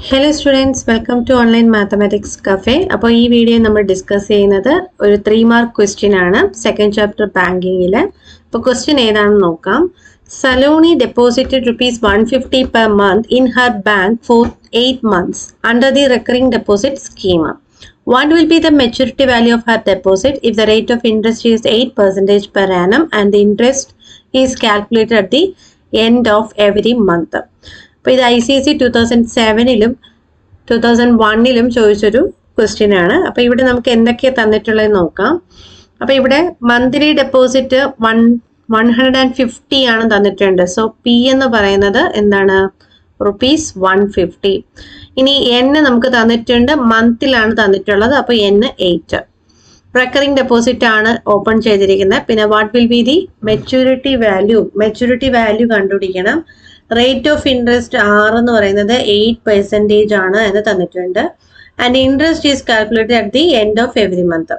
Hello students, welcome to Online Mathematics Cafe. അപ്പോൾ ഈ video നമ്മൾ ഡിസ്കസ് ചെയ്യുന്നത് ഒരു 3 മാർക്ക് ക്വസ്റ്റ്യൻ ആണ് സെക്കൻഡ് ചാപ്റ്റർ ബാങ്കിങ്ങിലെ. അപ്പോൾ ക്വസ്റ്റ്യൻ ഏതാണെന്ന് നോക്കാം. Saloni deposited rupees 150 per month in her bank for 8 months under the recurring deposit scheme. What will be the maturity value of her deposit if the rate of interest is 8% per annum and the interest is calculated at the end of every month? അപ്പോൾ ഇത് ICSE 2007-ലും 2001-ലും ചോദിച്ചൊരു question ആണ്. അപ്പോൾ ഇവിടെ നമുക്ക് എന്തൊക്കെയാണ് തന്നിട്ടുള്ളതെന്ന് നോക്കാം. അപ്പോൾ ഇവിടെ മന്ത്ലി ഡെപ്പോസിറ്റ് 150 ആണ് തന്നിട്ടുണ്ട്. സോ പി എന്ന് പറയുന്നത് എന്താണ്? റുപ്പീസ് 150. ഇനി എൻ നമുക്ക് തന്നിട്ടുണ്ട്, മന്തിലാണ് തന്നിട്ടുള്ളത്. അപ്പോൾ എൻ 8. റെക്കറിംഗ് ഡെപ്പോസിറ്റ് ആണ് ഓപ്പൺ ചെയ്തിരിക്കുന്നത്. പിന്നെ what will be the maturity value കണ്ടുപിടിക്കണം. റേറ്റ് ഓഫ് ഇൻട്രസ്റ്റ് ആർ എന്ന് പറയുന്നത് 8% ആണ് എന്ന് തന്നിട്ടുണ്ട്. And interest is calculated at the end of every month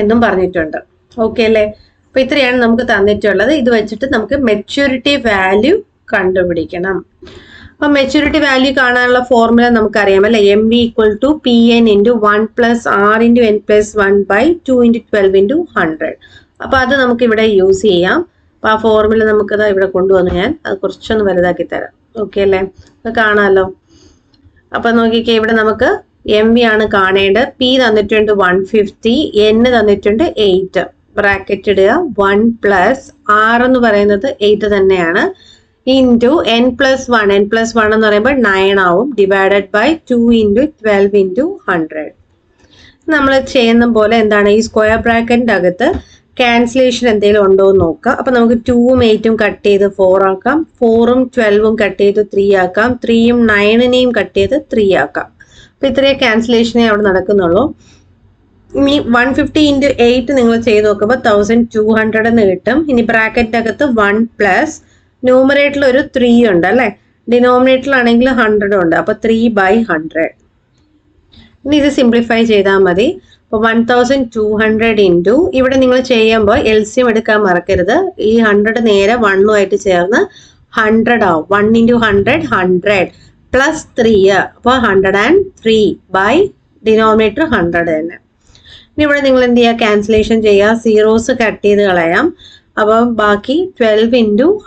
എന്നും പറഞ്ഞിട്ടുണ്ട്. ഓക്കെ അല്ലേ? അപ്പൊ ഇത്രയാണ് നമുക്ക് തന്നിട്ടുള്ളത്. ഇത് വെച്ചിട്ട് നമുക്ക് മെച്യൂരിറ്റി വാല്യൂ കണ്ടുപിടിക്കണം. അപ്പൊ മെച്യൂരിറ്റി വാല്യൂ കാണാനുള്ള ഫോർമുല നമുക്കറിയാം അല്ലെ. MV = PN × 1 + R × N+1/2 × 12 × 100. അപ്പൊ അത് നമുക്ക് ഇവിടെ യൂസ് ചെയ്യാം. അപ്പൊ ആ ഫോർമുല നമുക്കത് ഇവിടെ കൊണ്ടുവന്നു. ഞാൻ അത് കുറച്ചൊന്ന് വലുതാക്കി തരാം. ഓക്കെ അല്ലേ? അത് കാണാമല്ലോ. അപ്പൊ നോക്കിക്കേ, ഇവിടെ നമുക്ക് MV ആണ് കാണേണ്ടത്. P തന്നിട്ടുണ്ട് 150, N തന്നിട്ടുണ്ട് 8. ബ്രാക്കറ്റ് ഇടുക. 1 + R എന്ന് പറയുന്നത് 8 തന്നെയാണ്, ഇൻറ്റു N+1 എന്ന് പറയുമ്പോൾ 9 ആവും, ഡിവൈഡഡ് ബൈ 2 × 12 × 100. നമ്മൾ ചെയ്യുന്ന പോലെ എന്താണ്, ഈ സ്ക്വയർ ബ്രാക്കറ്റിന്റെ അകത്ത് ക്യാൻസലേഷൻ എന്തെങ്കിലും ഉണ്ടോ എന്ന് നോക്കാം. അപ്പൊ നമുക്ക് 2ഉം 8ഉം കട്ട് ചെയ്ത് 4 ആക്കാം, 4ഉം 12ഉം കട്ട് ചെയ്ത് 3 ആക്കാം, 3ഉം 9നെയും കട്ട് ചെയ്ത് 3 ആക്കാം. അപ്പൊ ഇത്രയും ക്യാൻസലേഷനേ അവിടെ നടക്കുന്നുള്ളൂ. ഇനി 150 × 8 നിങ്ങൾ ചെയ്ത് നോക്കുമ്പോൾ 1200 എന്ന് കിട്ടും. ഇനി ബ്രാക്കറ്റിന്റെ അകത്ത് 1 + ന്യൂമറേറ്ററിൽ ഒരു 3 ഉണ്ട് അല്ലെ, ഡിനോമിനേറ്ററിലാണെങ്കിൽ 100 ഉണ്ട്. അപ്പൊ 3/100. ഇനി ഇത് സിംപ്ലിഫൈ ചെയ്താൽ മതി. അപ്പോൾ 1200 ഇൻറ്റു, ഇവിടെ നിങ്ങൾ ചെയ്യുമ്പോൾ LCM എടുക്കാൻ മറക്കരുത്. ഈ 100 നേരെ 1ഉമായിട്ട് ചേർന്ന് 100 ആവും. 1 × 100 100 + 3, അപ്പോൾ 103 ബൈ ഡിനോമിനേറ്റർ 100 തന്നെ. ഇനി ഇവിടെ നിങ്ങൾ എന്ത് ചെയ്യുക, ക്യാൻസലേഷൻ ചെയ്യുക, സീറോസ് കട്ട് ചെയ്ത് കളയാം. അപ്പോൾ ബാക്കി 12 ×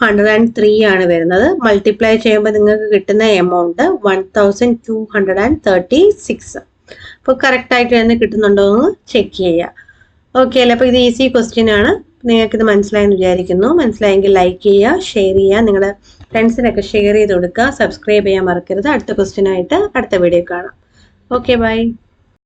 103 ആണ് വരുന്നത്. മൾട്ടിപ്ലൈ ചെയ്യുമ്പോൾ നിങ്ങൾക്ക് കിട്ടുന്ന എമൗണ്ട് 1236. അപ്പോൾ കറക്റ്റ് ആയിട്ട് തന്നെ കിട്ടുന്നുണ്ടോ എന്ന് ചെക്ക് ചെയ്യുക. ഓക്കെ അല്ലേ? അപ്പോൾ ഇത് ഈസി ക്വസ്റ്റ്യൻ ആണ്. നിങ്ങൾക്കിത് മനസ്സിലായെന്ന് വിചാരിക്കുന്നു. മനസ്സിലായെങ്കിൽ ലൈക്ക് ചെയ്യുക, ഷെയർ ചെയ്യുക, നിങ്ങളുടെ ഫ്രണ്ട്സിനൊക്കെ ഷെയർ ചെയ്ത് കൊടുക്കുക. സബ്സ്ക്രൈബ് ചെയ്യാൻ മറക്കരുത്. അടുത്ത ക്വസ്റ്റ്യൻ ആയിട്ട് അടുത്ത വീഡിയോ കാണാം. Okay, by.